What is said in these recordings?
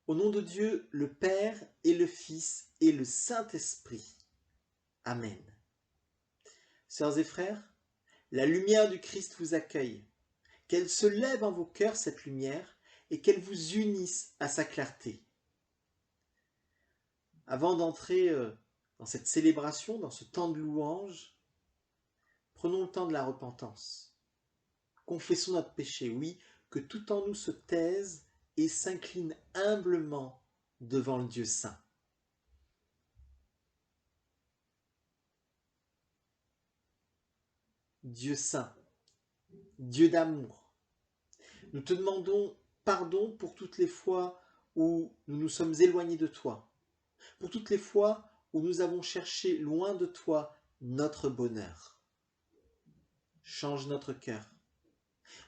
Au nom de Dieu, le Père et le Fils et le Saint-Esprit. Amen. Sœurs et frères, la lumière du Christ vous accueille. Qu'elle se lève en vos cœurs, cette lumière, et qu'elle vous unisse à sa clarté. Avant d'entrer dans cette célébration, dans ce temps de louange, prenons le temps de la repentance. Confessons notre péché, oui, que tout en nous se taise et s'incline humblement devant le Dieu saint. Dieu saint, Dieu d'amour, nous te demandons pardon pour toutes les fois où nous nous sommes éloignés de toi, pour toutes les fois où nous avons cherché loin de toi notre bonheur. Change notre cœur.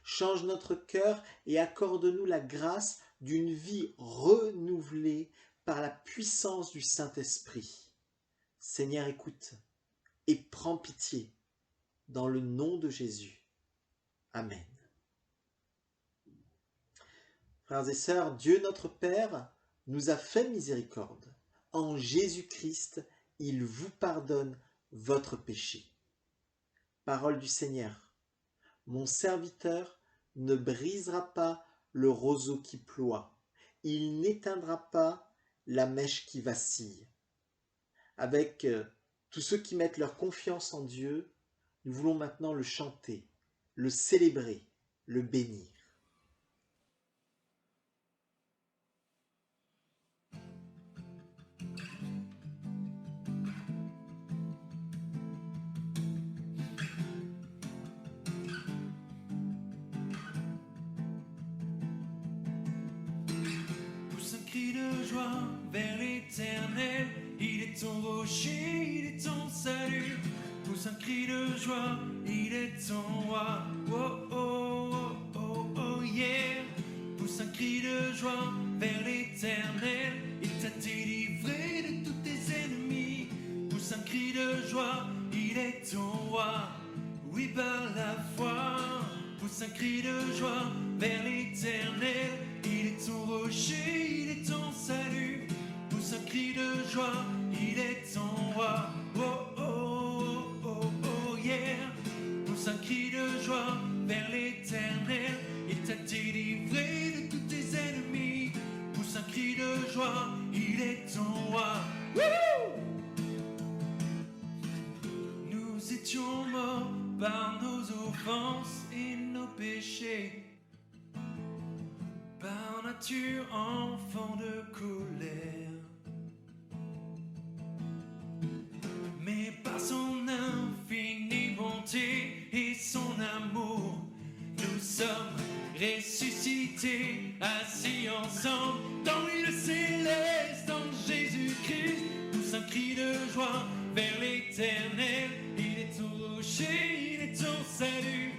Change notre cœur et accorde-nous la grâce d'une vie renouvelée par la puissance du Saint-Esprit. Seigneur, écoute et prends pitié dans le nom de Jésus. Amen. Frères et sœurs, Dieu notre Père nous a fait miséricorde. En Jésus-Christ, il vous pardonne votre péché. Parole du Seigneur. Mon serviteur ne brisera pas le roseau qui ploie. Il n'éteindra pas la mèche qui vacille. Avec tous ceux qui mettent leur confiance en Dieu, nous voulons maintenant le chanter, le célébrer, le bénir. Pousse un cri de joie vers l'Éternel, il est ton rocher, il est ton salut. Pousse un cri de joie, il est ton roi. Oh oh oh oh oh yeah. Pousse un cri de joie vers l'Éternel, il t'a délivré de tous tes ennemis. Pousse un cri de joie, il est ton roi. Oui, par la foi. Pousse un cri de joie vers l'Éternel, il est ton rocher, il est ton salut. Pousse un cri de joie, il est ton roi. Oh oh oh oh oh yeah. Pousse un cri de joie vers l'Éternel, il t'a délivré de tous tes ennemis. Pousse un cri de joie, il est ton roi. Woo! Nous étions morts par nos offenses et nos péchés, par nature enfant de colère. Mais par son infinie bonté et son amour, nous sommes ressuscités, assis ensemble dans l'île céleste, en Jésus-Christ. Pousse un cri de joie vers l'Éternel, il est ton rocher, il est ton salut.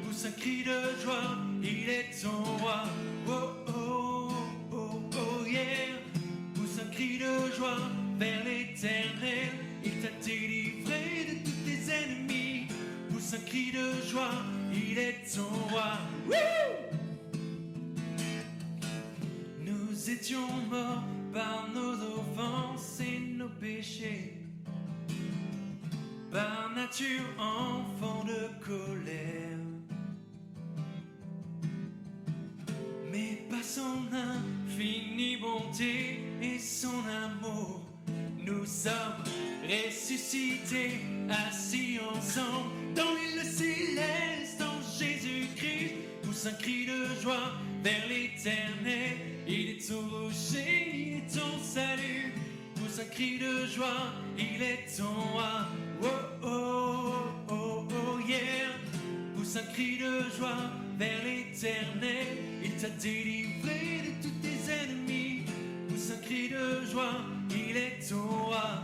Pousse un cri de joie, il est ton roi. Oh oh oh oh yeah. Pousse un cri de joie vers l'Éternel, il t'a délivré de tous tes ennemis. Pousse un cri de joie, il est ton roi. Woo! Nous étions morts par nos offenses et nos péchés, par nature enfant de colère. Mais par son infinie bonté et son amour, nous sommes ressuscités, assis ensemble dans l'île céleste, en Jésus-Christ. Pousse un cri de joie vers l'Éternel, il est ton rocher, il est ton salut. Pousse un cri de joie, il est ton roi. Oh oh oh oh yeah. Pousse un cri de joie vers l'Éternel, il t'a délivré de tous tes ennemis. Pousse un cri de joie, il est ton roi.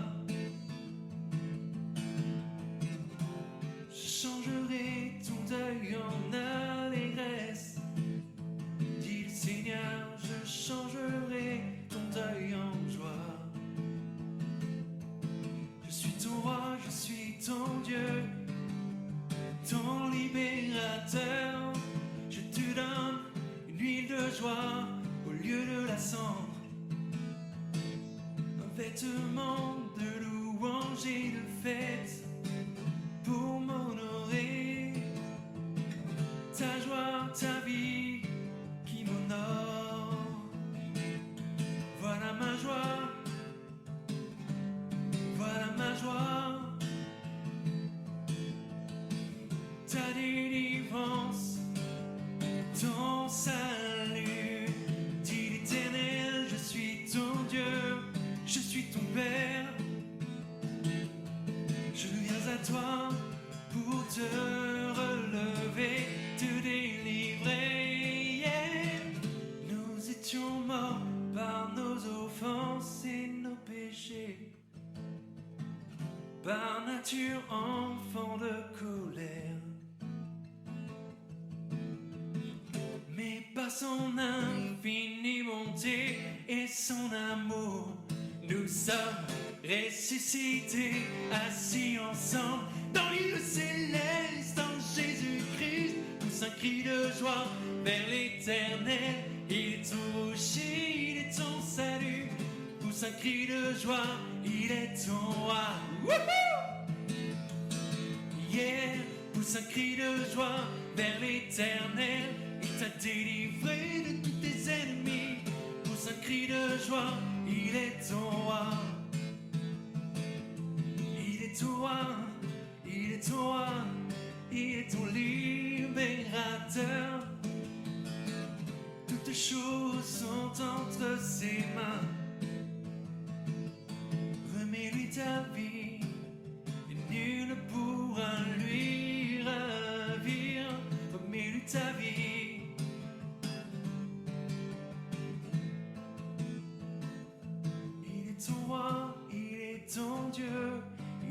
Je changerai ton deuil en allégresse, dit le Seigneur, je changerai ton deuil en joie. Je suis ton roi, je suis ton Dieu, ton libérateur. Je te donne une huile de joie au lieu de la cendre. revêtement de louange et de fête pour m'honorer. Ta joie, ta vie qui m'honore. Voilà ma joie, voilà ma joie. Ta délivrance, ton salut, dit l'Éternel, je suis ton Dieu, je suis ton Père. Je viens à toi pour te relever, te délivrer. Yeah. Nous étions morts par nos offenses et nos péchés, par nature enfants de colère. Mais par son infinie bonté et son amour, nous sommes ressuscités, assis ensemble dans l'île céleste en Jésus-Christ. Pousse un cri de joie vers l'Éternel, il est ton rocher, il est ton salut. Pousse un cri de joie, il est ton roi. Wouhou! Yeah! Pousse un cri de joie vers l'Éternel, il t'a délivré de tous tes ennemis. Pousse un cri de joie, il est ton roi. Il est ton roi, il est ton roi, il est ton libérateur. Toutes choses sont entre ses mains. Remets-lui ta vie, et nul ne pourra lui ravir. Remets-lui ta vie. Il est ton roi, il est ton Dieu,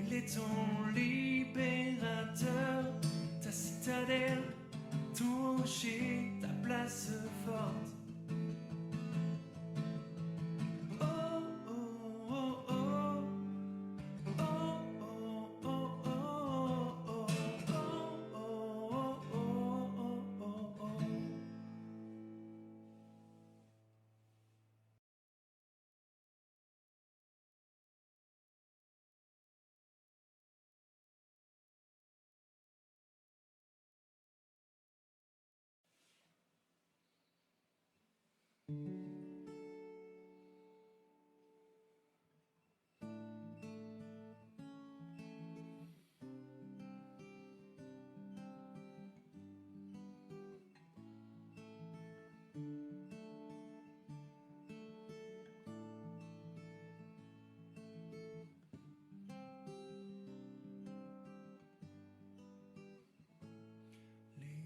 il est ton libérateur, ta citadelle, ton rocher, ta place forte.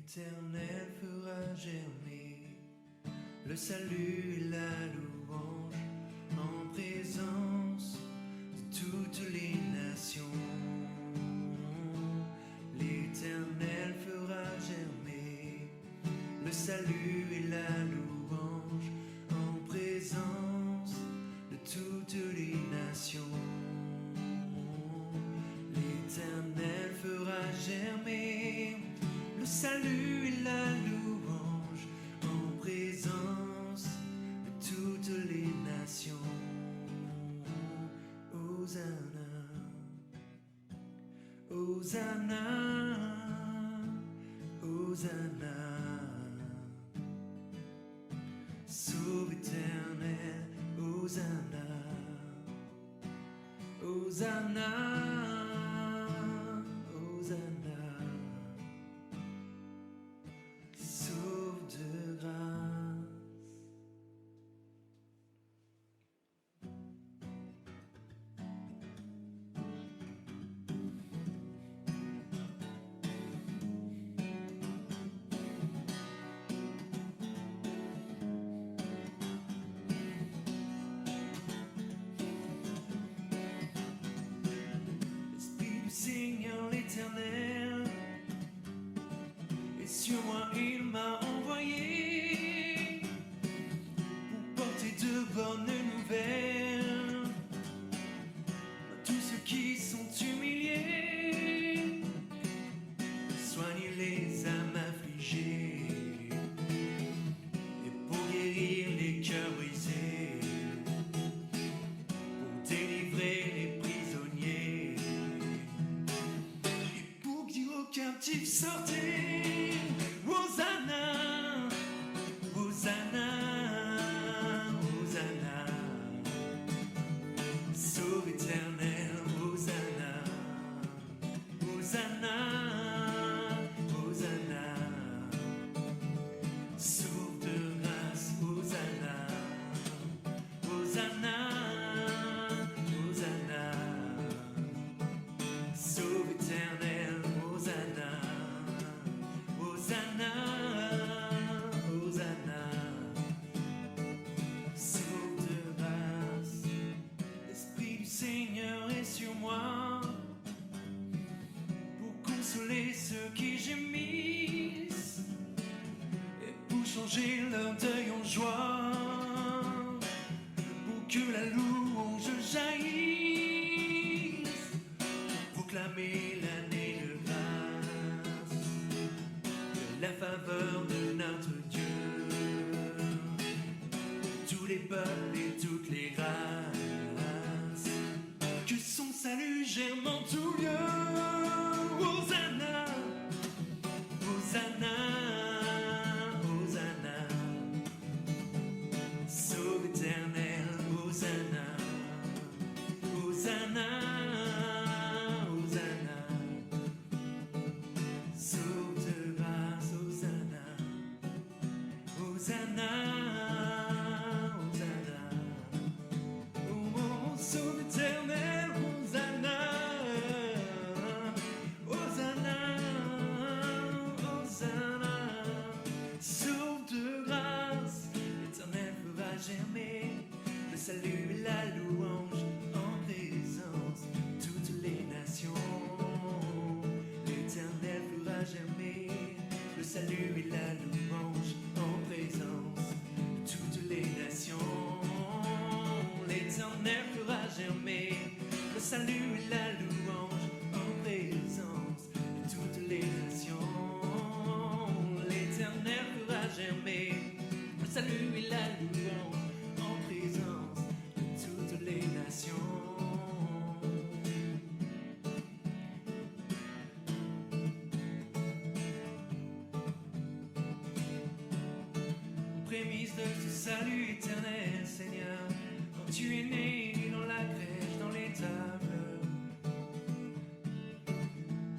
L'Éternel fera germer le salut et la louange en présence de toutes les nations. L'Éternel fera germer le salut et la louange en présence de toutes les nations. L'Éternel fera germer le salut et la louange en présence de toutes les nations. Hosanna, Hosanna, Hosanna. Sauve éternel, Hosanna, Hosanna, Hosanna. Sauve de grâce. L'Esprit du Seigneur l'Éternel est sur moi, il m'a envoyé pour porter de bonnes nouvelles à tous ceux qui sont humiliés, soigner les âmes affligées et pour guérir les cœurs brisés, pour délivrer captifs sortez. Hosanna, Hosanna, Hosanna. Sauve éternel, Hosanna, Hosanna, Hosanna. Sauve de grâce, Hosanna, Hosanna, Hosanna. Sauve éternel, Hosanna, Hosanna, Hosanna. Sauve de grâce. L'Esprit du Seigneur est sur moi pour consoler ceux qui gémissent et pour changer leur deuil en joie, pour que la louange jaillisse, pour proclamer l'année de grâce, de la faveur de notre Dieu, tous les peuples et toutes les races, que son salut germe en tout lieu. Hosanna, Hosanna, Hosanna. Sauve éternel, Hosanna, Hosanna, Hosanna. Sauve de grâce, Hosanna, Hosanna, Hosanna. Oh, sauve éternel, Hosanna, Hosanna, Hosanna. Sauve de grâce, l'éternel fera germer le salut et la louange en présence de toutes les nations. L'éternel fera germer le salut et la louange en présence de toutes les nations. L'éternel fera germer le salut et la louange en présence de toutes les nations. L'éternel fera germer le salut et la louange en présence de toutes les nations. Prémisse de ce salut éternel, Seigneur, quand tu es né dans la crèche, dans l'étable,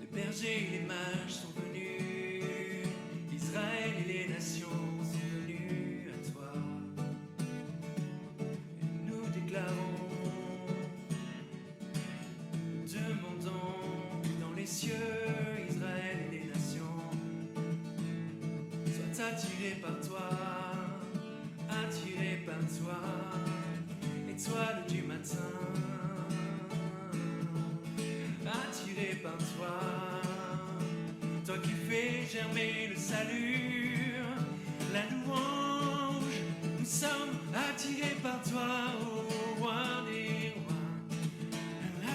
les bergers et les mages sont venus, Israël et les nations sont venus à toi. Et nous déclarons, nous demandons dans les cieux, Israël et les nations, soient attirés par toi, attirés par toi, étoile du matin, attiré par toi, toi qui fais germer le salut, la louange, nous sommes attirés par toi, ô roi des rois,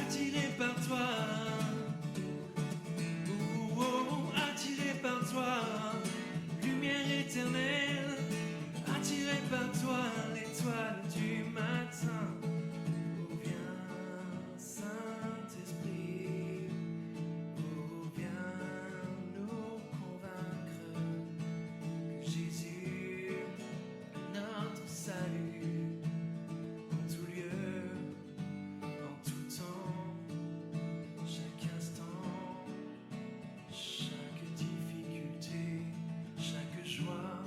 attirés par toi, attirés par toi, lumière éternelle, attiré par toi, l'étoile du matin. Oh viens, Saint-Esprit, oh viens nous convaincre que Jésus est notre salut, en tout lieu, en tout temps, chaque instant, chaque difficulté, chaque joie.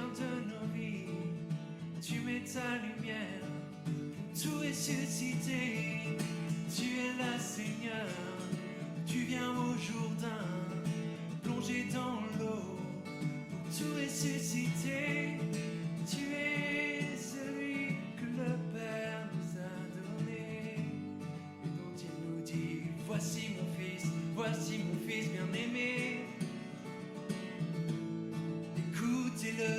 De nos vies, tu mets ta lumière pour tout ressusciter. Tu es là, Seigneur, tu viens au Jourdain, plonger dans l'eau pour tout ressusciter. Tu es celui que le Père nous a donné et dont il nous dit: voici mon fils bien-aimé. Écoutez-le.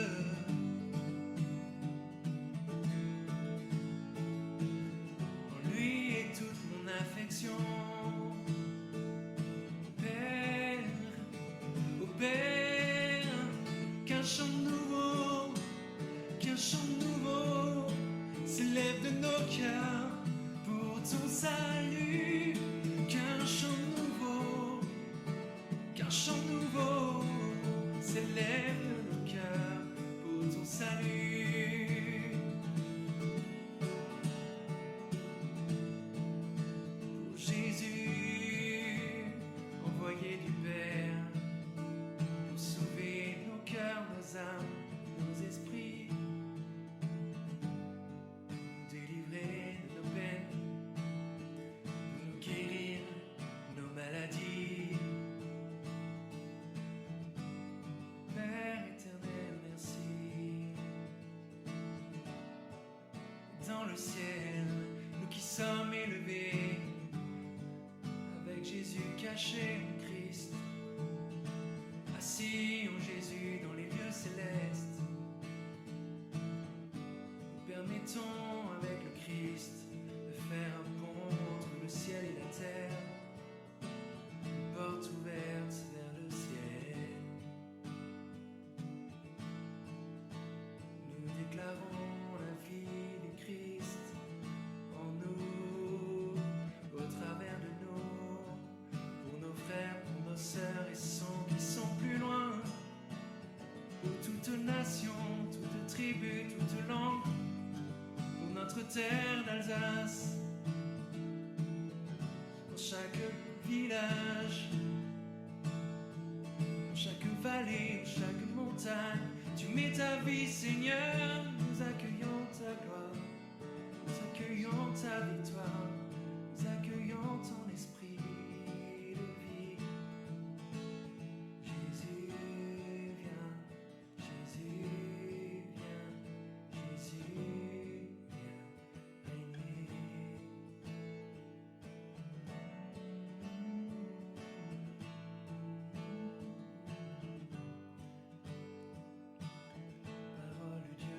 En lui est toute mon affection. Ô Père, qu'un chant nouveau s'élève de nos cœurs. salut, qu'un chant nouveau s'élève de nos cœurs pour ton salut. Pour Jésus, envoyé du Père, pour sauver nos cœurs, nos âmes, nos esprits, nous délivrer de nos peines, nous guérir nos maladies. Père éternel, merci. Dans le ciel, nous qui sommes élevés, avec Jésus caché en Christ, assis en Jésus dans les lieux célestes, nous permettons avec le Christ de faire un pont entre le ciel et la terre, une porte ouverte vers le ciel. Nous déclarons la vie du Christ en nous, au travers de nous, pour nos frères, pour nos sœurs et ceux qui sont plus loin, pour toute nation, toute tribu, toute langue, pour notre terre d'Alsace, dans chaque village, dans chaque vallée, dans chaque montagne. Tu mets ta vie, Seigneur, nous accueillons ta gloire, nous accueillons ta victoire, nous accueillons ton esprit de vie. Jésus vient, Jésus vient, Jésus vient régner. Parole de Dieu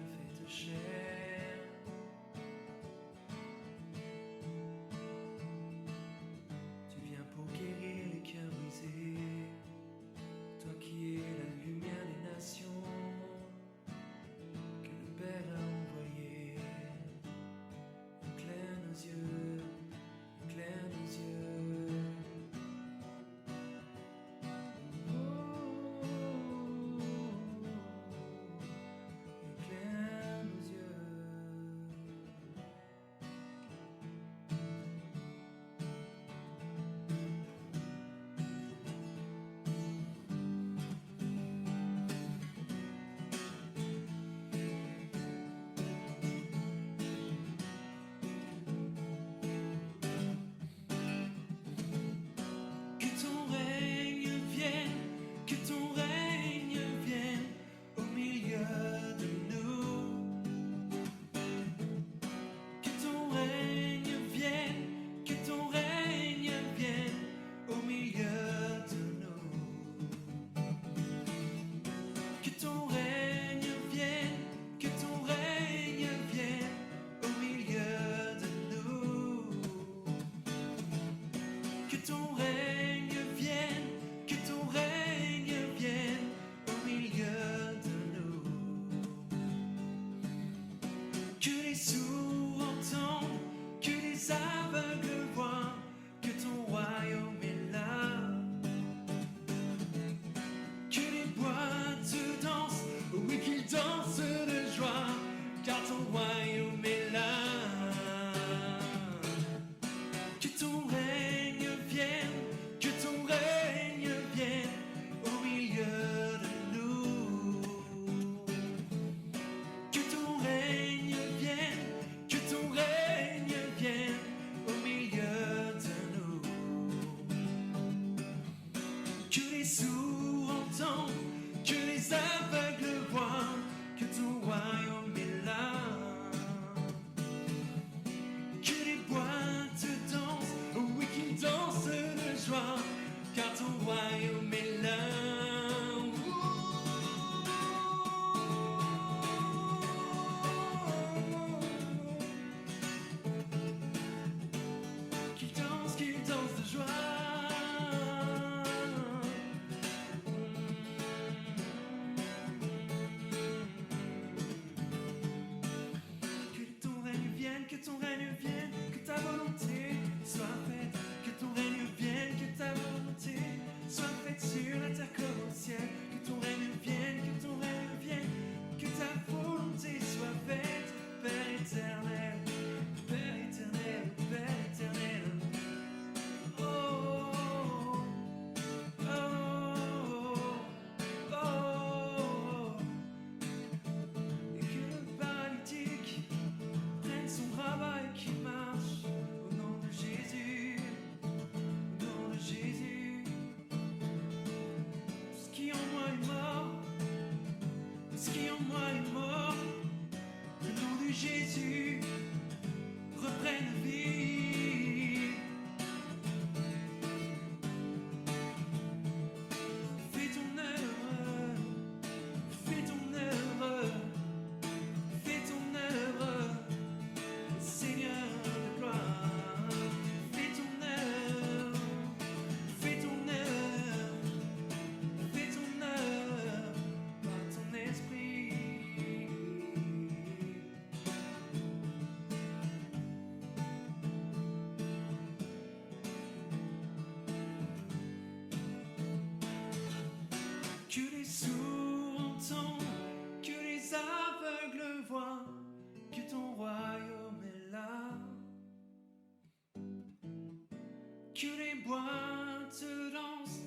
que les boîtes dansent,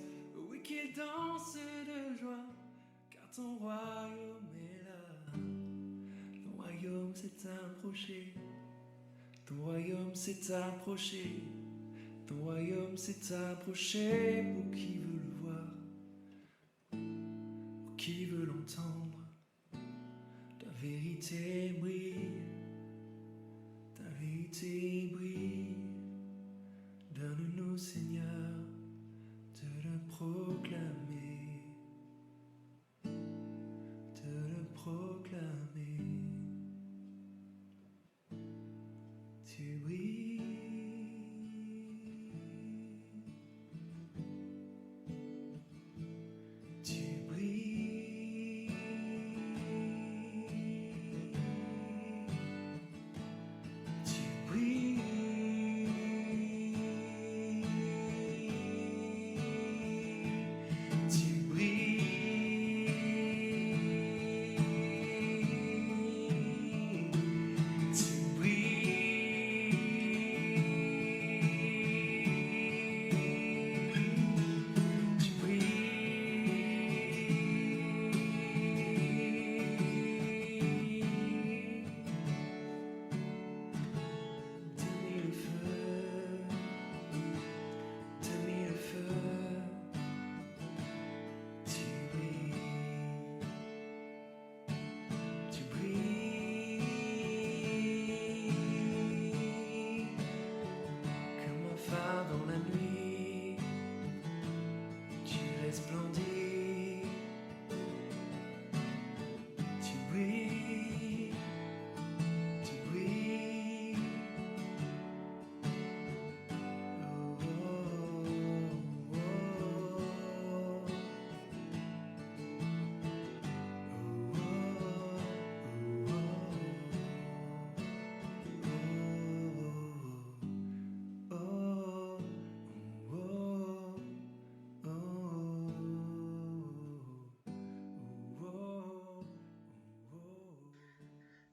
oui qu'ils dansent de joie, car ton royaume est là. Ton royaume s'est approché, ton royaume s'est approché, ton royaume s'est approché pour qui veut le voir, pour qui veut l'entendre. Ta vérité brille, ta vérité brille. Donne-nous, Seigneur, de le proclamer, de le proclamer. Tu brilles, tu brilles, tu brilles. Dans la nuit, tu resplendis, tu brilles, tu brilles. Oh, oh, oh, oh.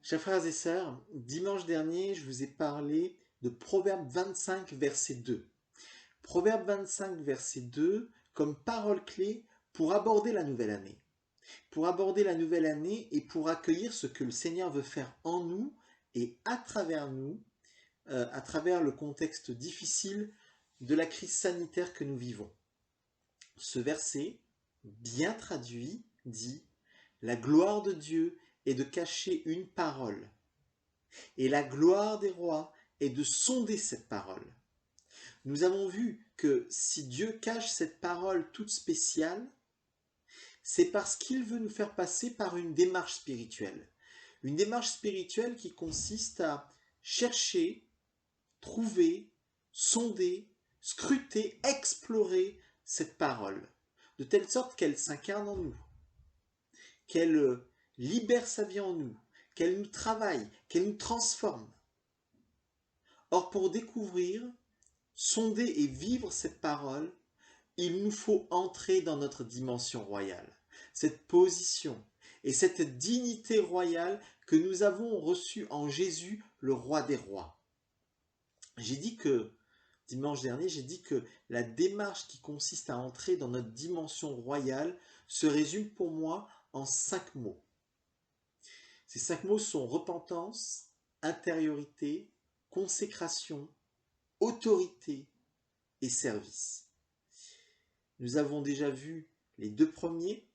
Chers frères et sœurs, dimanche dernier, je vous ai parlé de Proverbe 25, verset 2. Proverbe 25, verset 2, comme parole clé pour aborder la nouvelle année. Pour aborder la nouvelle année et pour accueillir ce que le Seigneur veut faire en nous et à travers nous, à travers le contexte difficile de la crise sanitaire que nous vivons. Ce verset, bien traduit, dit « La gloire de Dieu est de cacher une parole, et la gloire des rois est de sonder cette parole. » Nous avons vu que si Dieu cache cette parole toute spéciale, c'est parce qu'il veut nous faire passer par une démarche spirituelle. Une démarche spirituelle qui consiste à chercher, trouver, sonder, scruter, explorer cette parole, de telle sorte qu'elle s'incarne en nous, qu'elle libère sa vie en nous, qu'elle nous travaille, qu'elle nous transforme. Or, pour découvrir, sonder et vivre cette parole, il nous faut entrer dans notre dimension royale, cette position et cette dignité royale que nous avons reçue en Jésus, le roi des rois. Dimanche dernier, j'ai dit que la démarche qui consiste à entrer dans notre dimension royale se résume pour moi en 5 mots. Ces 5 mots sont repentance, intériorité, consécration, autorité et service. Nous avons déjà vu les 2 premiers,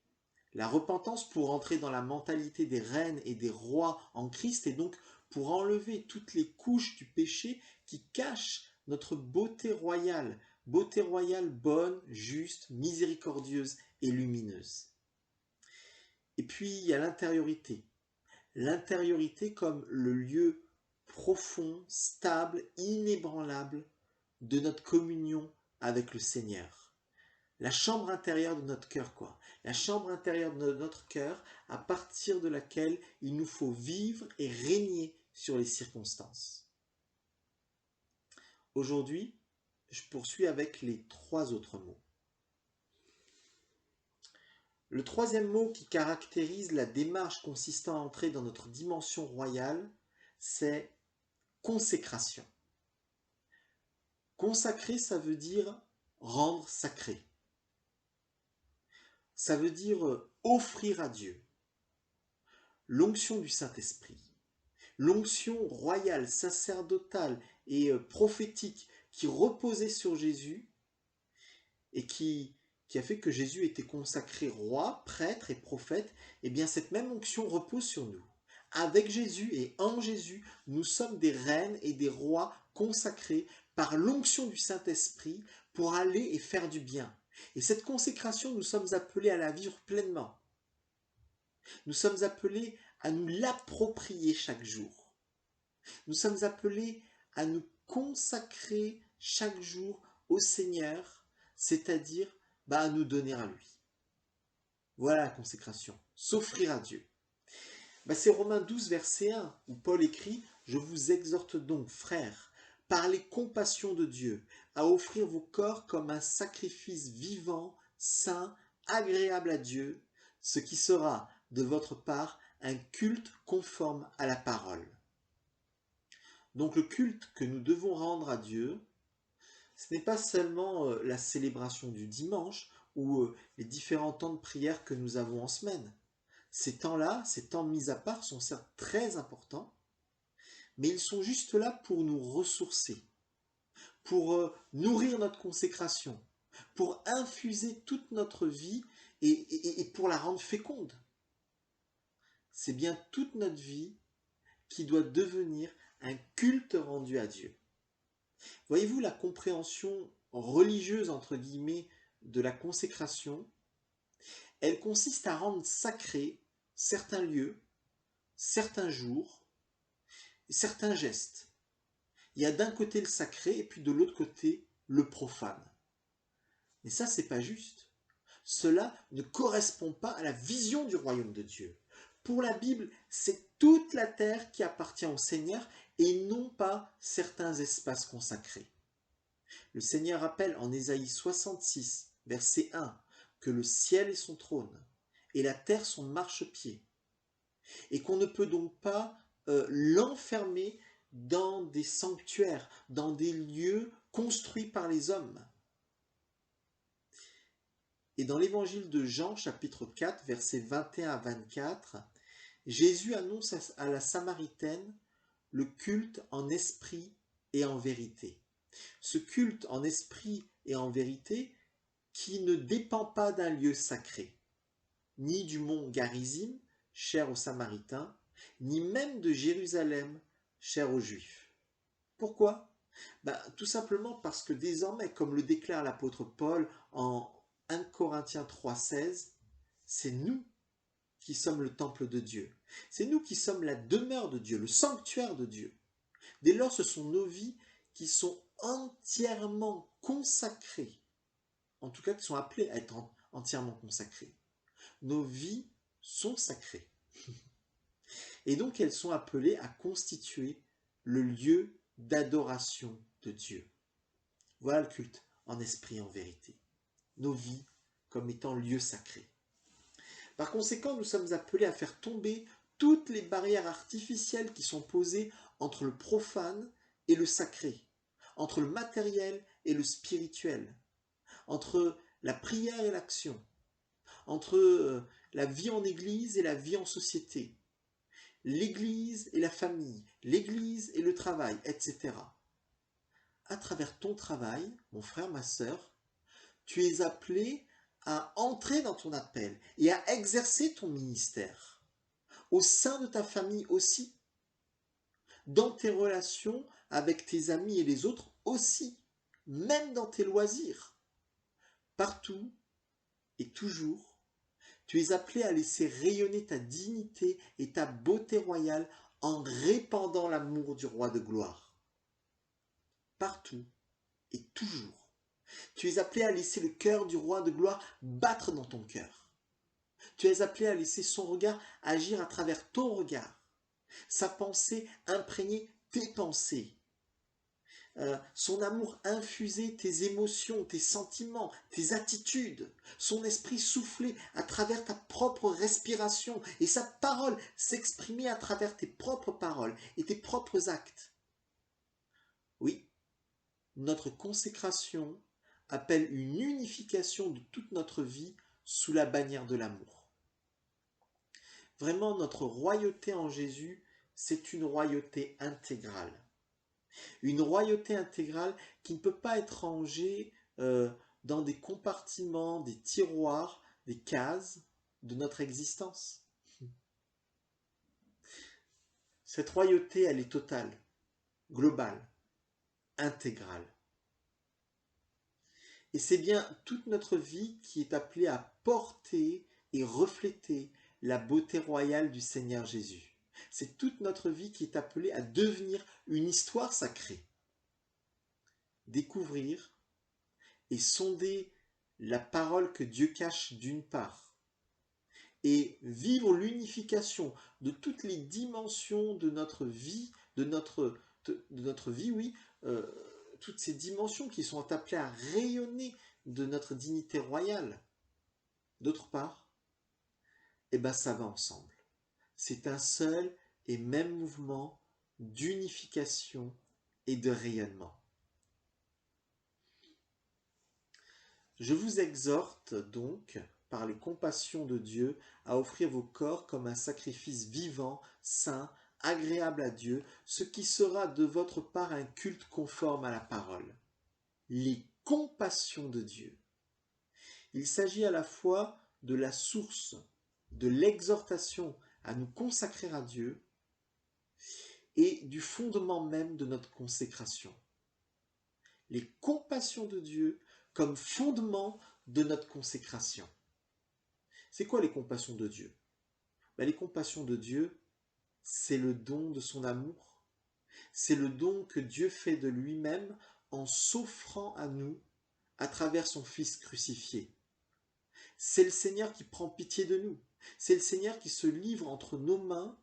la repentance pour entrer dans la mentalité des reines et des rois en Christ et donc pour enlever toutes les couches du péché qui cachent notre beauté royale bonne, juste, miséricordieuse et lumineuse. Et puis il y a l'intériorité comme le lieu profond, stable, inébranlable de notre communion avec le Seigneur. La chambre intérieure de notre cœur, La chambre intérieure de notre cœur, à partir de laquelle il nous faut vivre et régner sur les circonstances. Aujourd'hui, je poursuis avec les 3 autres mots. Le 3e mot qui caractérise la démarche consistant à entrer dans notre dimension royale, c'est consécration. Consacrer, ça veut dire rendre sacré. Ça veut dire offrir à Dieu l'onction du Saint-Esprit, l'onction royale, sacerdotale et prophétique qui reposait sur Jésus et qui a fait que Jésus était consacré roi, prêtre et prophète. Eh bien cette même onction repose sur nous. Avec Jésus et en Jésus, nous sommes des reines et des rois consacrés par l'onction du Saint-Esprit pour aller et faire du bien. Et cette consécration, nous sommes appelés à la vivre pleinement. Nous sommes appelés à nous l'approprier chaque jour. Nous sommes appelés à nous consacrer chaque jour au Seigneur, c'est-à-dire à nous donner à lui. Voilà la consécration, s'offrir à Dieu. C'est Romains 12, verset 1, où Paul écrit « Je vous exhorte donc, frères, par les compassions de Dieu, à offrir vos corps comme un sacrifice vivant, saint, agréable à Dieu, ce qui sera de votre part un culte conforme à la parole. » Donc le culte que nous devons rendre à Dieu, ce n'est pas seulement la célébration du dimanche ou les différents temps de prière que nous avons en semaine. Ces temps-là, ces temps mis à part sont certes très importants, mais ils sont juste là pour nous ressourcer, pour nourrir notre consécration, pour infuser toute notre vie et pour la rendre féconde. C'est bien toute notre vie qui doit devenir un culte rendu à Dieu. Voyez-vous, la compréhension religieuse, entre guillemets, de la consécration, elle consiste à rendre sacrés certains lieux, certains jours, certains gestes. Il y a d'un côté le sacré et puis de l'autre côté le profane. Mais ça, c'est pas juste. Cela ne correspond pas à la vision du royaume de Dieu. Pour la Bible, c'est toute la terre qui appartient au Seigneur et non pas certains espaces consacrés. Le Seigneur rappelle en Ésaïe 66, verset 1, que le ciel est son trône et la terre son marchepied, et qu'on ne peut donc pas l'enfermer dans des sanctuaires, dans des lieux construits par les hommes. Et dans l'évangile de Jean, chapitre 4, versets 21 à 24, Jésus annonce à la Samaritaine le culte en esprit et en vérité. Ce culte en esprit et en vérité qui ne dépend pas d'un lieu sacré, ni du mont Garizim, cher aux Samaritains, ni même de Jérusalem, cher aux Juifs. Pourquoi ? Tout simplement parce que désormais, comme le déclare l'apôtre Paul en 1 Corinthiens 3,16, c'est nous qui sommes le temple de Dieu. C'est nous qui sommes la demeure de Dieu, le sanctuaire de Dieu. Dès lors, ce sont nos vies qui sont entièrement consacrées, en tout cas qui sont appelées à être entièrement consacrées. Nos vies sont sacrées. Et donc elles sont appelées à constituer le lieu d'adoration de Dieu. Voilà le culte en esprit et en vérité. Nos vies comme étant lieu sacré. Par conséquent, nous sommes appelés à faire tomber toutes les barrières artificielles qui sont posées entre le profane et le sacré, entre le matériel et le spirituel, entre la prière et l'action, entre la vie en église et la vie en société, l'église et la famille, l'église et le travail, etc. À travers ton travail, mon frère, ma sœur, tu es appelé à entrer dans ton appel et à exercer ton ministère. Au sein de ta famille aussi, dans tes relations avec tes amis et les autres aussi, même dans tes loisirs. Partout et toujours, tu es appelé à laisser rayonner ta dignité et ta beauté royale en répandant l'amour du roi de gloire. Partout et toujours, tu es appelé à laisser le cœur du roi de gloire battre dans ton cœur. Tu es appelé à laisser son regard agir à travers ton regard, sa pensée imprégner tes pensées, son amour infuser tes émotions, tes sentiments, tes attitudes, son esprit souffler à travers ta propre respiration et sa parole s'exprimer à travers tes propres paroles et tes propres actes. Oui, notre consécration appelle une unification de toute notre vie sous la bannière de l'amour. Vraiment, notre royauté en Jésus, c'est une royauté intégrale. Une royauté intégrale qui ne peut pas être rangée dans des compartiments, des tiroirs, des cases de notre existence. Cette royauté, elle est totale, globale, intégrale. Et c'est bien toute notre vie qui est appelée à porter et refléter la beauté royale du Seigneur Jésus. C'est toute notre vie qui est appelée à devenir une histoire sacrée. Découvrir et sonder la parole que Dieu cache d'une part, et vivre l'unification de toutes les dimensions de notre vie, oui, toutes ces dimensions qui sont appelées à rayonner de notre dignité royale. D'autre part, ça va ensemble. C'est un seul et même mouvement d'unification et de rayonnement. Je vous exhorte donc, par les compassions de Dieu, à offrir vos corps comme un sacrifice vivant, saint, agréable à Dieu, ce qui sera de votre part un culte conforme à la parole. Les compassions de Dieu. Il s'agit à la fois de la source, de l'exhortation à nous consacrer à Dieu et du fondement même de notre consécration. Les compassions de Dieu comme fondement de notre consécration. C'est quoi les compassions de Dieu? Les compassions de Dieu, c'est le don de son amour, c'est le don que Dieu fait de lui-même en s'offrant à nous à travers son Fils crucifié. C'est le Seigneur qui prend pitié de nous, c'est le Seigneur qui se livre entre nos mains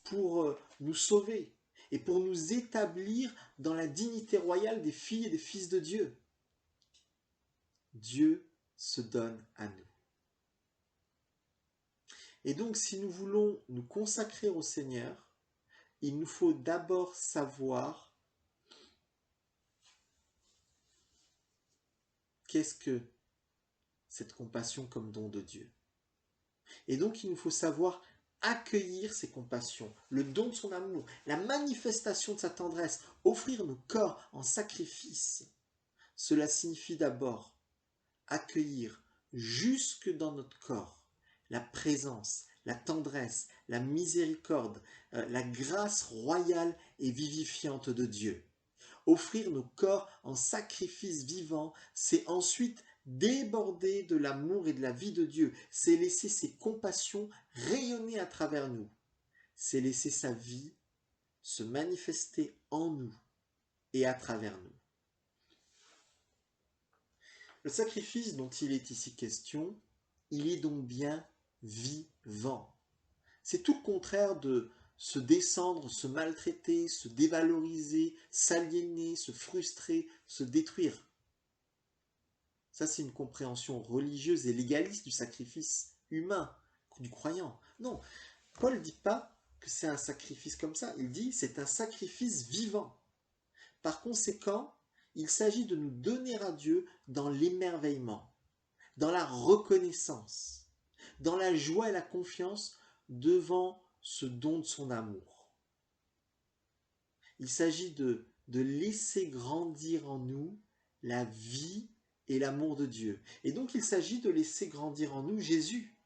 pour nous sauver et pour nous établir dans la dignité royale des filles et des fils de Dieu. Dieu se donne à nous. Et donc, si nous voulons nous consacrer au Seigneur, il nous faut d'abord savoir qu'est-ce que cette compassion comme don de Dieu. Et donc, il nous faut savoir accueillir ces compassions, le don de son amour, la manifestation de sa tendresse, offrir nos corps en sacrifice. Cela signifie d'abord accueillir jusque dans notre corps la présence, la tendresse, la miséricorde, la grâce royale et vivifiante de Dieu. Offrir nos corps en sacrifice vivant, c'est ensuite déborder de l'amour et de la vie de Dieu. C'est laisser ses compassions rayonner à travers nous. C'est laisser sa vie se manifester en nous et à travers nous. Le sacrifice dont il est ici question, il est donc bien vivant. C'est tout le contraire de se descendre, se maltraiter, se dévaloriser, s'aliéner, se frustrer, se détruire. Ça, c'est une compréhension religieuse et légaliste du sacrifice humain, du croyant. Non, Paul ne dit pas que c'est un sacrifice comme ça, il dit c'est un sacrifice vivant. Par conséquent, il s'agit de nous donner à Dieu dans l'émerveillement, dans la reconnaissance, dans la joie et la confiance devant ce don de son amour. Il s'agit de laisser grandir en nous la vie et l'amour de Dieu. Et donc il s'agit de laisser grandir en nous Jésus.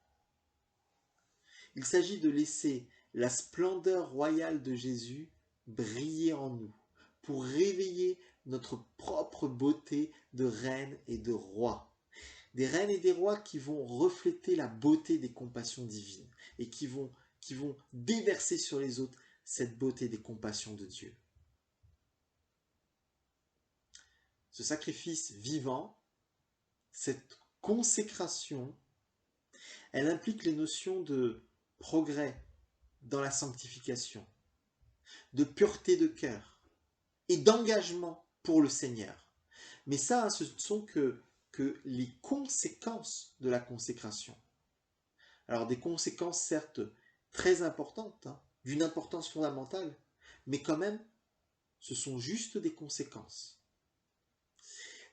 Il s'agit de laisser la splendeur royale de Jésus briller en nous pour réveiller notre propre beauté de reine et de roi. Des reines et des rois qui vont refléter la beauté des compassions divines et qui vont déverser sur les autres cette beauté des compassions de Dieu. Ce sacrifice vivant, cette consécration, elle implique les notions de progrès dans la sanctification, de pureté de cœur et d'engagement pour le Seigneur. Mais ça, ce ne sont que les conséquences de la consécration. Alors des conséquences certes très importantes, d'une importance fondamentale, mais quand même, ce sont juste des conséquences.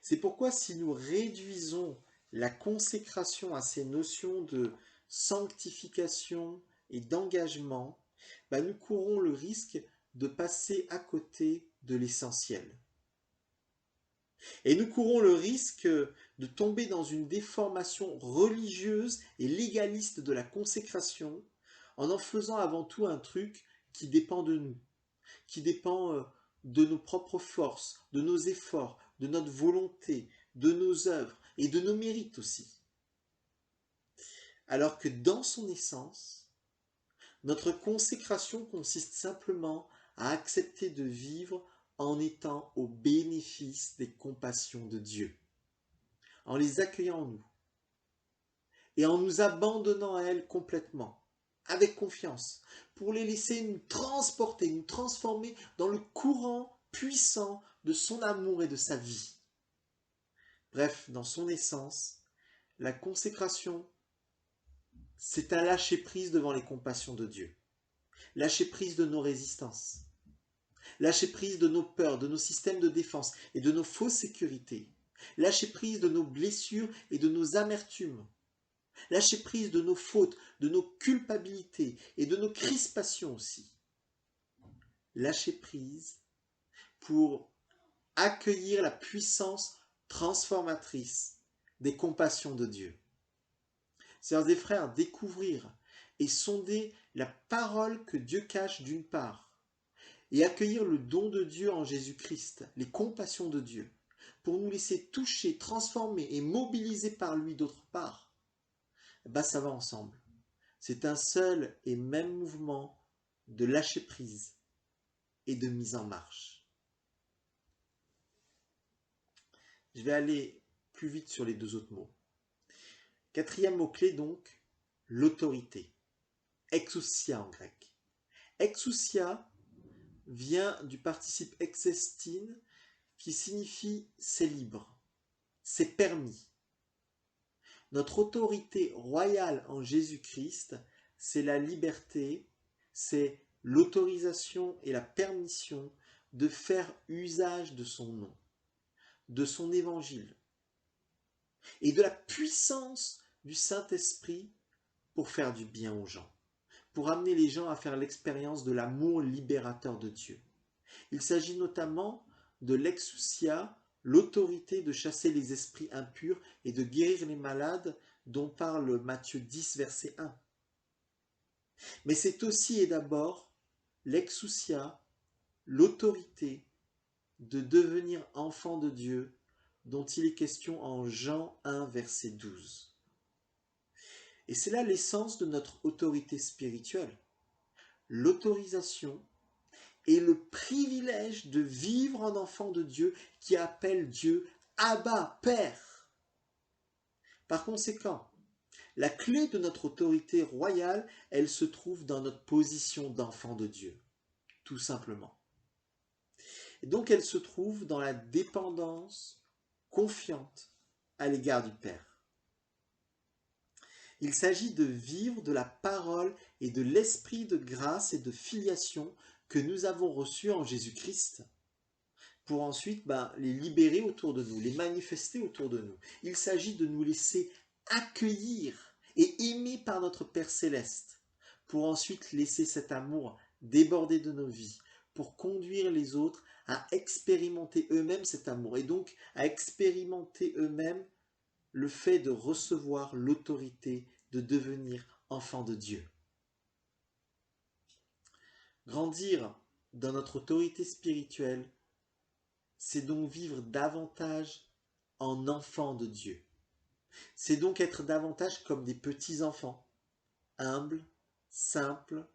C'est pourquoi si nous réduisons la consécration à ces notions de sanctification et d'engagement, nous courons le risque de passer à côté de l'essentiel. Et nous courons le risque de tomber dans une déformation religieuse et légaliste de la consécration en faisant avant tout un truc qui dépend de nous, qui dépend de nos propres forces, de nos efforts, de notre volonté, de nos œuvres et de nos mérites aussi. Alors que dans son essence, notre consécration consiste simplement à accepter de vivre en étant au bénéfice des compassions de Dieu, en les accueillant en nous et en nous abandonnant à elles complètement, avec confiance, pour les laisser nous transporter, nous transformer dans le courant puissant de son amour et de sa vie. Bref, dans son essence, la consécration, c'est un lâcher-prise devant les compassions de Dieu, lâcher-prise de nos résistances, lâcher-prise de nos peurs, de nos systèmes de défense et de nos fausses sécurités, lâcher-prise de nos blessures et de nos amertumes, lâcher-prise de nos fautes, de nos culpabilités et de nos crispations aussi. Lâcher-prise pour accueillir la puissance transformatrice des compassions de Dieu. Sœurs et frères, découvrir et sonder la parole que Dieu cache d'une part, et accueillir le don de Dieu en Jésus-Christ, les compassions de Dieu, pour nous laisser toucher, transformer et mobiliser par lui d'autre part, ça va ensemble. C'est un seul et même mouvement de lâcher-prise et de mise en marche. Je vais aller plus vite sur les deux autres mots. Quatrième mot-clé donc, l'autorité. Exousia en grec. Exousia vient du participe exestine qui signifie c'est libre, c'est permis. Notre autorité royale en Jésus-Christ, c'est la liberté, c'est l'autorisation et la permission de faire usage de son nom, de son évangile et de la puissance du Saint-Esprit pour faire du bien aux gens, pour amener les gens à faire l'expérience de l'amour libérateur de Dieu. Il s'agit notamment de l'exousia, l'autorité de chasser les esprits impurs et de guérir les malades dont parle Matthieu 10, verset 1. Mais c'est aussi et d'abord l'exousia, l'autorité de devenir enfant de Dieu dont il est question en Jean 1, verset 12. Et c'est là l'essence de notre autorité spirituelle, l'autorisation et le privilège de vivre en enfant de Dieu qui appelle Dieu Abba, Père. Par conséquent, la clé de notre autorité royale, elle se trouve dans notre position d'enfant de Dieu, tout simplement. Et donc elle se trouve dans la dépendance confiante à l'égard du Père. Il s'agit de vivre de la parole et de l'esprit de grâce et de filiation que nous avons reçus en Jésus-Christ pour ensuite les libérer autour de nous, les manifester autour de nous. Il s'agit de nous laisser accueillir et aimer par notre Père Céleste pour ensuite laisser cet amour déborder de nos vies, pour conduire les autres à expérimenter eux-mêmes cet amour et donc à expérimenter eux-mêmes le fait de recevoir l'autorité de devenir enfant de Dieu. Grandir dans notre autorité spirituelle, c'est donc vivre davantage en enfant de Dieu. C'est donc être davantage comme des petits-enfants, humbles, simples,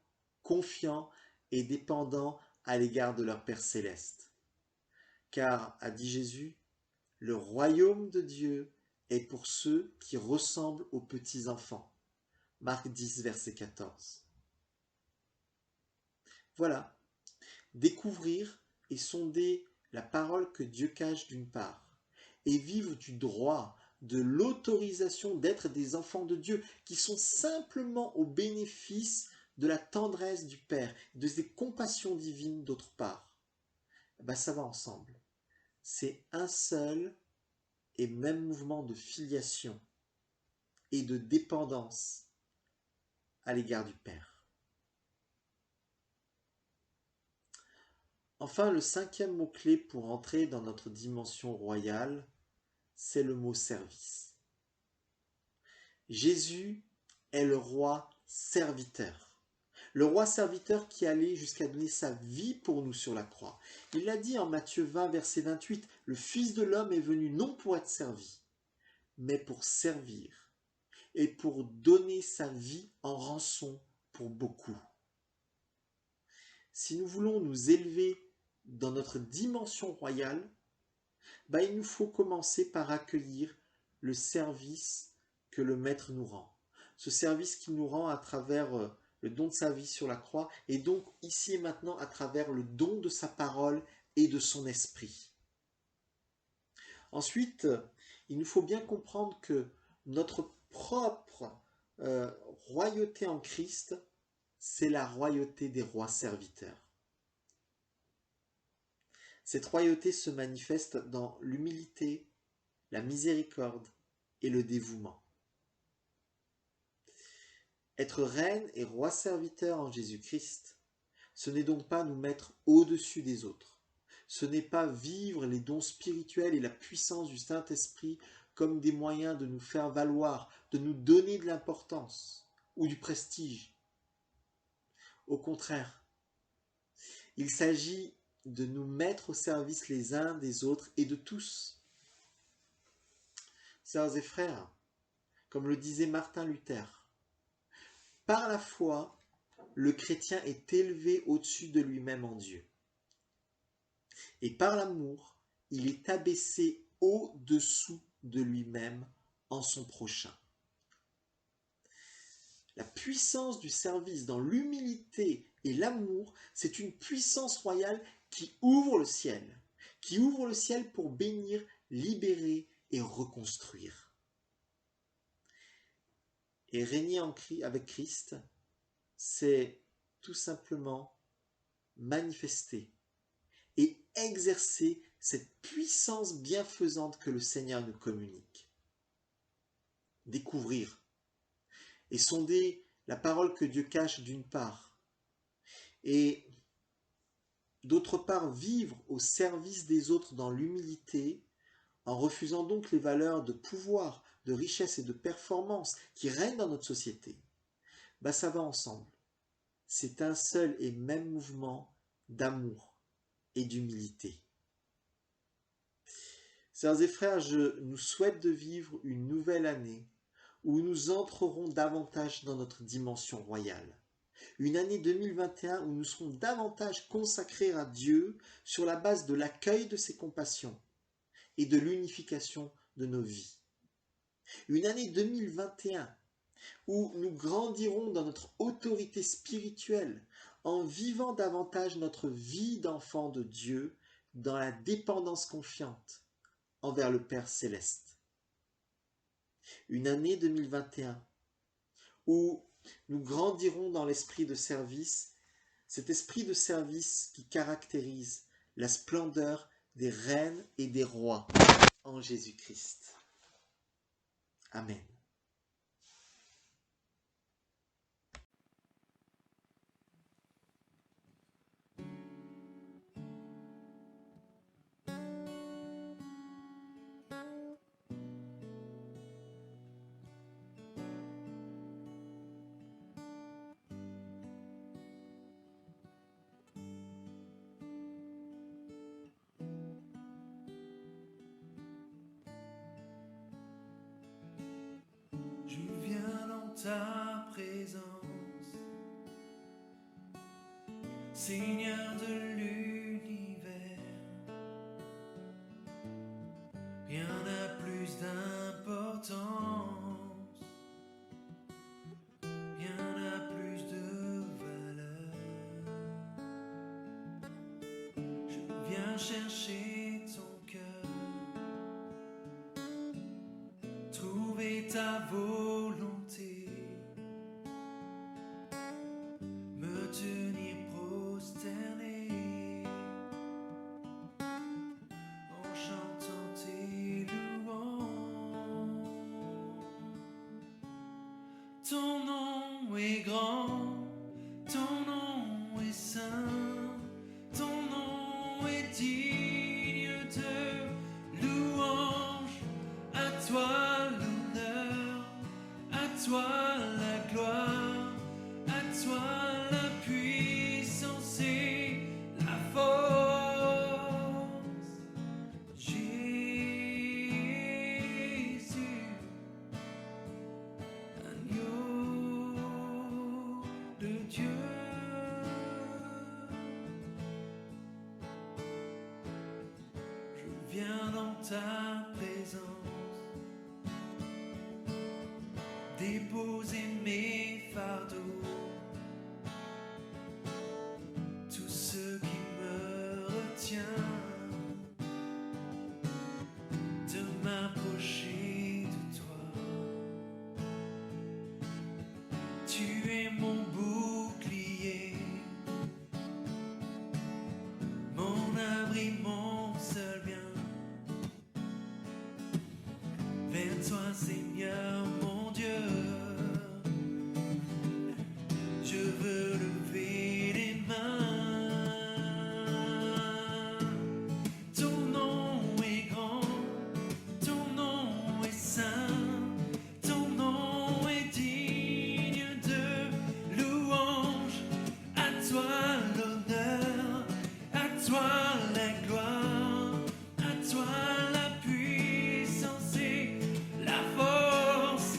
confiants et dépendants à l'égard de leur Père Céleste. Car, a dit Jésus, le royaume de Dieu est pour ceux qui ressemblent aux petits-enfants. Marc 10, verset 14. Voilà, découvrir et sonder la parole que Dieu cache d'une part, et vivre du droit, de l'autorisation d'être des enfants de Dieu, qui sont simplement au bénéfice de la tendresse du Père, de ses compassions divines d'autre part. Ça va ensemble. C'est un seul et même mouvement de filiation et de dépendance à l'égard du Père. Enfin, le cinquième mot-clé pour entrer dans notre dimension royale, c'est le mot service. Jésus est le roi serviteur. Le roi serviteur qui allait jusqu'à donner sa vie pour nous sur la croix. Il l'a dit en Matthieu 20, verset 28, « Le Fils de l'homme est venu non pour être servi, mais pour servir et pour donner sa vie en rançon pour beaucoup. » Si nous voulons nous élever dans notre dimension royale, il nous faut commencer par accueillir le service que le Maître nous rend. Ce service qu'il nous rend à travers le don de sa vie sur la croix, et donc ici et maintenant à travers le don de sa parole et de son esprit. Ensuite, il nous faut bien comprendre que notre propre royauté en Christ, c'est la royauté des rois serviteurs. Cette royauté se manifeste dans l'humilité, la miséricorde et le dévouement. Être reine et roi serviteur en Jésus-Christ, ce n'est donc pas nous mettre au-dessus des autres. Ce n'est pas vivre les dons spirituels et la puissance du Saint-Esprit comme des moyens de nous faire valoir, de nous donner de l'importance ou du prestige. Au contraire, il s'agit de nous mettre au service les uns des autres et de tous. Sœurs et frères, comme le disait Martin Luther, par la foi, le chrétien est élevé au-dessus de lui-même en Dieu. Et par l'amour, il est abaissé au-dessous de lui-même en son prochain. La puissance du service dans l'humilité et l'amour, c'est une puissance royale qui ouvre le ciel pour bénir, libérer et reconstruire. Et régner avec Christ, c'est tout simplement manifester et exercer cette puissance bienfaisante que le Seigneur nous communique. Découvrir et sonder la parole que Dieu cache d'une part, et d'autre part vivre au service des autres dans l'humilité, en refusant donc les valeurs de pouvoir, de richesse et de performance qui règnent dans notre société. Ça va ensemble. C'est un seul et même mouvement d'amour et d'humilité. Sœurs et frères, je nous souhaite de vivre une nouvelle année où nous entrerons davantage dans notre dimension royale. Une année 2021 où nous serons davantage consacrés à Dieu sur la base de l'accueil de ses compassions et de l'unification de nos vies. Une année 2021 où nous grandirons dans notre autorité spirituelle en vivant davantage notre vie d'enfant de Dieu dans la dépendance confiante envers le Père Céleste. Une année 2021 où nous grandirons dans l'esprit de service, cet esprit de service qui caractérise la splendeur des reines et des rois en Jésus-Christ. Amen. Je viens dans ta présence, Seigneur de l'univers. Rien n'a plus d'importance, rien n'a plus de valeur. Je viens chercher ton cœur, trouver ta volonté, me tenir prosterné en chantant tes louanges. ton nom est grand, ton nom est saint, ton nom est digne de louange. À toi l'honneur, à toi la gloire, à toi la puissance et la force. Jésus, agneau de Dieu. Je viens dans ta présence déposer mes fardeaux, tout ce qui me retient de m'approcher de toi. Tu es mon bouclier, mon abri, mon seul bien. Vers toi, Seigneur mon Dieu, je veux lever les mains. Ton nom est grand, ton nom est saint, ton nom est digne de louange. À toi l'honneur, à toi la gloire, à toi la puissance et la force.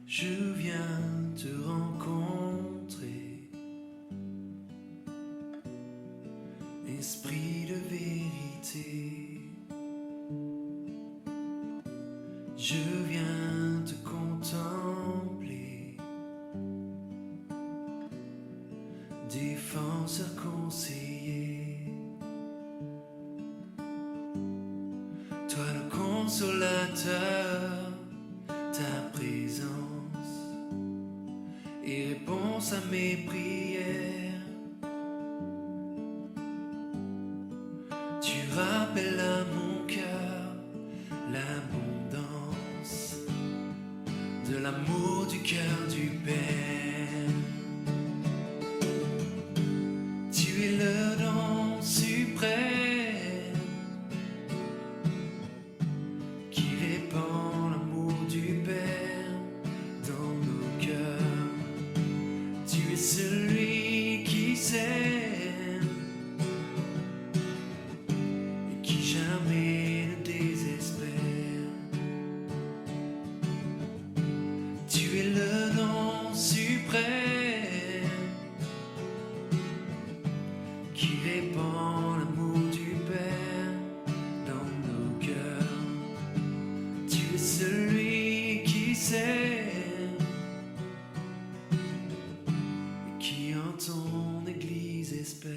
Je viens te rencontrer, esprit de vérité. Je viens te contempler, défenseur conseiller. Toi le consolateur, ta présence et réponse à mes prières. Tu rappelles à mon cœur l'abondance de l'amour du cœur du Père. Tu es le don suprême qui répand l'amour du Père dans nos cœurs. Tu es celui qui s'aime et qui jamais ne désespère. Tu es le nom suprême qui répand l'amour du Père dans nos cœurs. Tu es celui qui s'aime et qui en ton Église espère.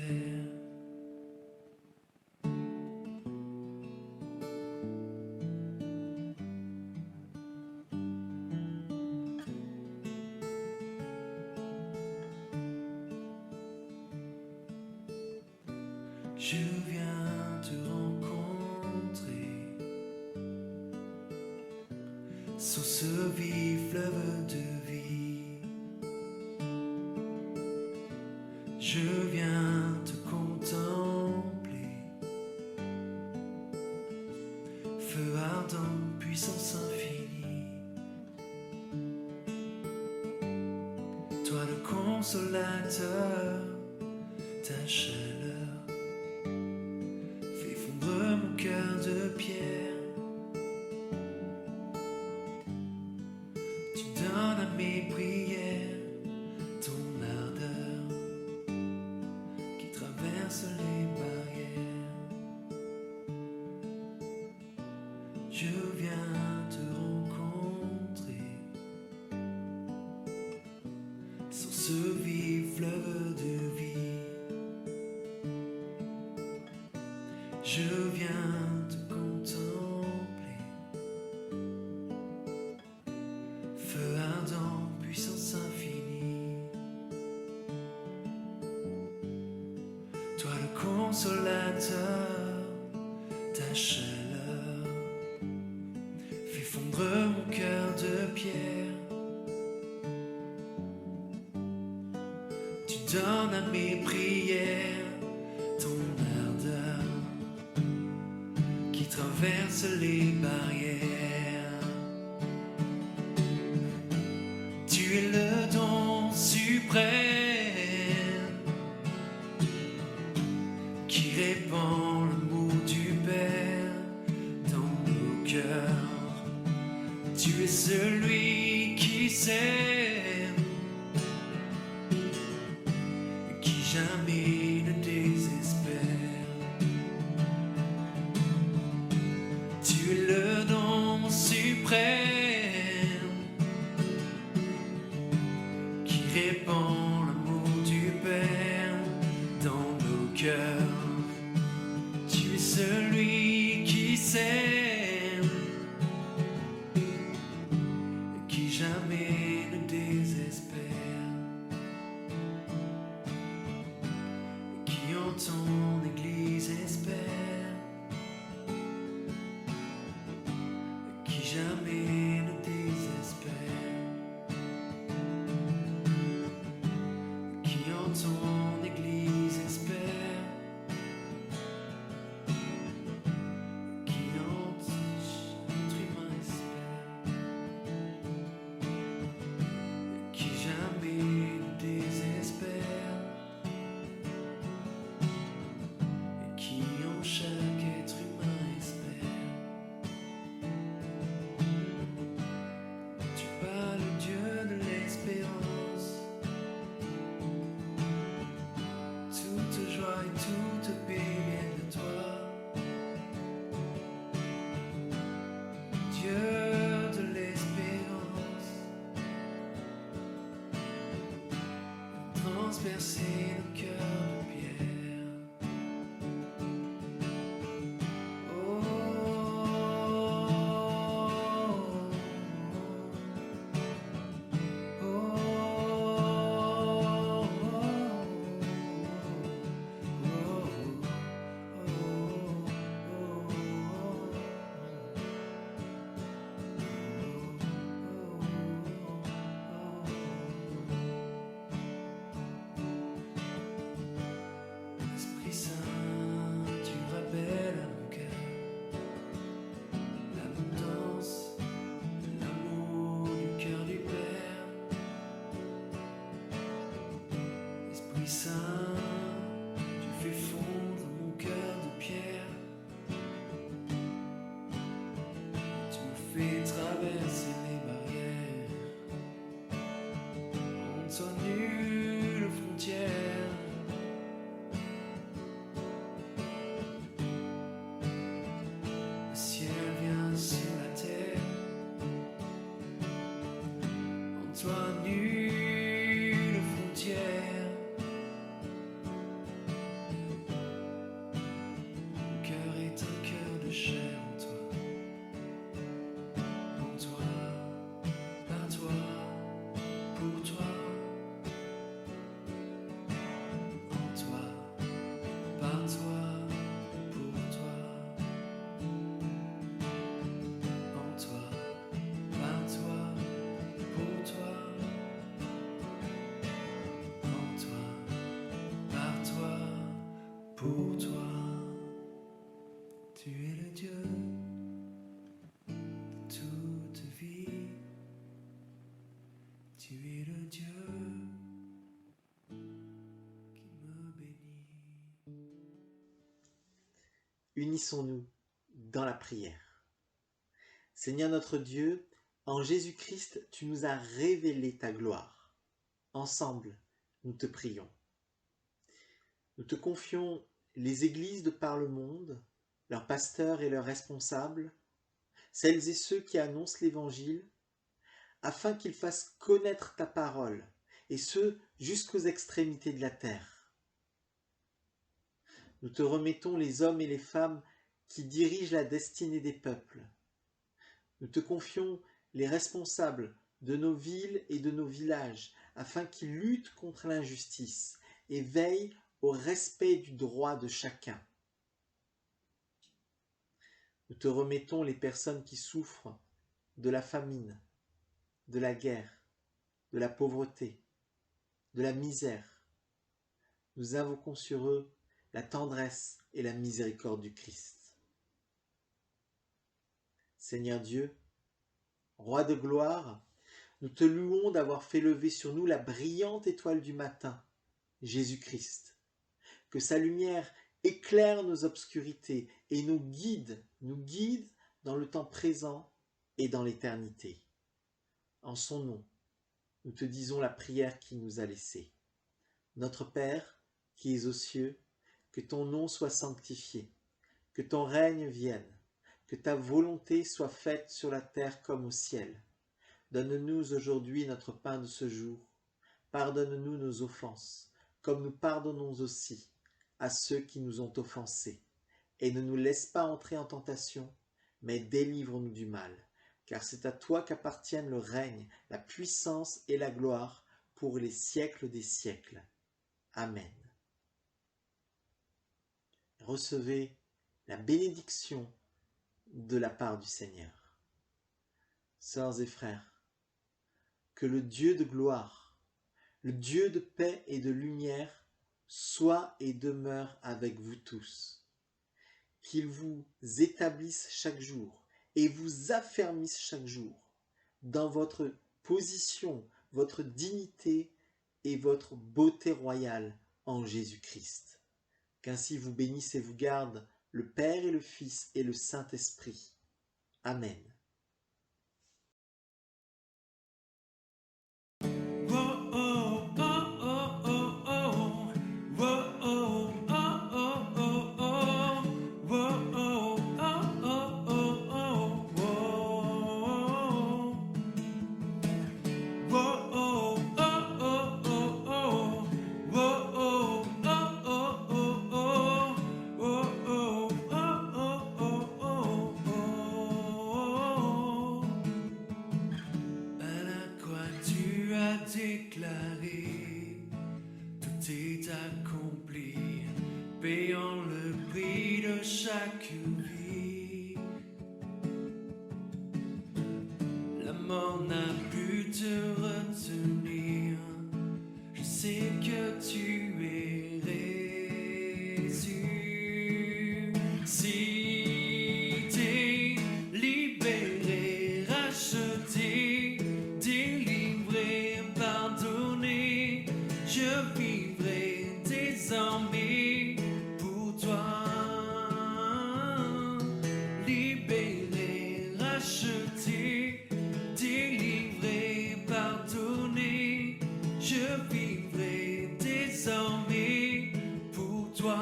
Je viens te rencontrer sous ce vif fleuve de vie. Je viens te contempler, feu ardent, puissance infinie. Toi le consolateur, ta chaleur fait fondre mon cœur de pierre. Tu donnes à mes prières ton ardeur qui traverse les barrières. Je viens te rencontrer sur ce vif fleuve de vie. Je viens te contempler, feu ardent, puissance infinie. Toi le consolateur, ta chaleur fait fondre mon cœur de pierre. Tu donnes à mes prières ton ardeur qui traverse les barrières. Tu es le don suprême qui répand l'amour du Père dans nos cœurs. Tu es celui qui s'aime et qui jamais ne désespère. Tu es le nom suprême qui répand l'amour du Père dans nos cœurs. Tu es celui qui s'aime et qui jamais ne désespère, et qui en ton Église espère, et qui jamais ne désespère, et qui en ton Église espère, et qui en ton être humain espère. transpercer nos cœurs de pierre. Oh, oh, Esprit Saint, tu rappelles à mon cœur l'abondance de l'amour du cœur du Père. Esprit Saint, tu fais fondre mon cœur de pierre. Tu me fais traverser les barrières. Entre nulle frontière. Le ciel vient sur la terre. En toi nulle frontière. Mon cœur est un cœur de chair en toi. En toi, par toi, pour toi. En toi, par toi, pour toi. En toi, par toi, pour toi. En toi, par toi, pour toi. Tu es le Dieu de toute vie. Tu es le Dieu qui me bénit. Unissons-nous dans la prière. Seigneur notre Dieu, en Jésus-Christ, tu nous as révélé ta gloire. Ensemble, nous te prions. Nous te confions les églises de par le monde, leurs pasteurs et leurs responsables, celles et ceux qui annoncent l'Évangile, afin qu'ils fassent connaître ta parole, et ce, jusqu'aux extrémités de la terre. Nous te remettons les hommes et les femmes qui dirigent la destinée des peuples. Nous te confions les responsables de nos villes et de nos villages, afin qu'ils luttent contre l'injustice et veillent au respect du droit de chacun. Nous te remettons les personnes qui souffrent de la famine, de la guerre, de la pauvreté, de la misère. Nous invoquons sur eux la tendresse et la miséricorde du Christ. Seigneur Dieu, Roi de gloire, nous te louons d'avoir fait lever sur nous la brillante étoile du matin, Jésus-Christ. Que sa lumière éclaire nos obscurités et nous guide dans le temps présent et dans l'éternité. En son nom, nous te disons la prière qu'il nous a laissée. Notre Père, qui es aux cieux, que ton nom soit sanctifié, que ton règne vienne, que ta volonté soit faite sur la terre comme au ciel. Donne-nous aujourd'hui notre pain de ce jour. Pardonne-nous nos offenses, comme nous pardonnons aussi à ceux qui nous ont offensés. Et ne nous laisse pas entrer en tentation, mais délivre-nous du mal. Car c'est à toi qu'appartiennent le règne, la puissance et la gloire pour les siècles des siècles. Amen. Recevez la bénédiction de la part du Seigneur. Sœurs et frères, que le Dieu de gloire, le Dieu de paix et de lumière, soit et demeure avec vous tous. Qu'il vous établisse chaque jour et vous affermisse chaque jour dans votre position, votre dignité et votre beauté royale en Jésus-Christ. Qu'ainsi vous bénisse et vous garde le Père et le Fils et le Saint-Esprit. Amen. Whoa, déclaré, tout est accompli, payant le prix de chaque vie. La mort n'a pu te retenir, je sais que tu es résu. Si t'es libéré, racheté, délivré, pardonné, je vivrai désormais pour toi. Libéré, racheté, délivré, pardonné, je vivrai désormais pour toi.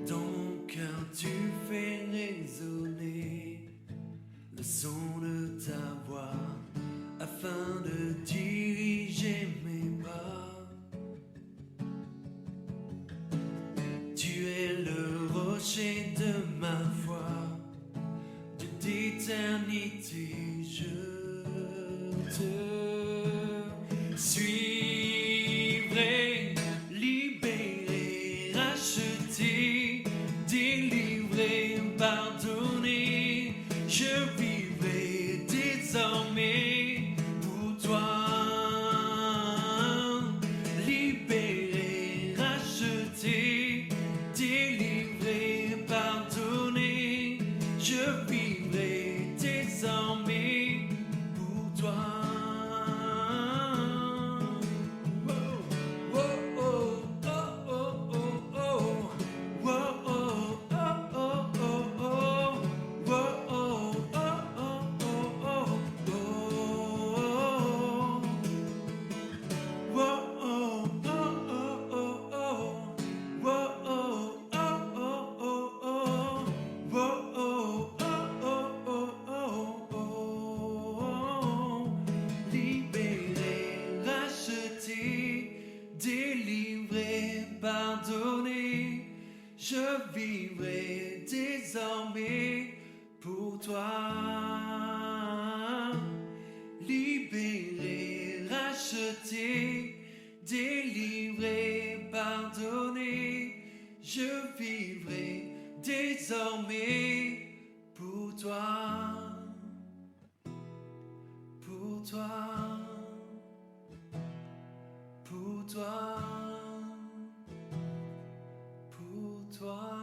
Ton cœur, tu fais résonner le son de ta voix afin de diriger mes pas. Tu es le rocher de ma foi, d'éternité je te suivrai, libéré, racheté, délivré, pardonné, je vivrai désormais pour toi. Libéré, racheté, délivré, pardonné, je vivrai désormais pour toi. Libéré, racheté, délivré, pardonné, je vivrai désormais pour toi. Libéré, racheté, délivré, pardonné, je vivrai désormais pour toi. Pour toi, pour toi, pour toi.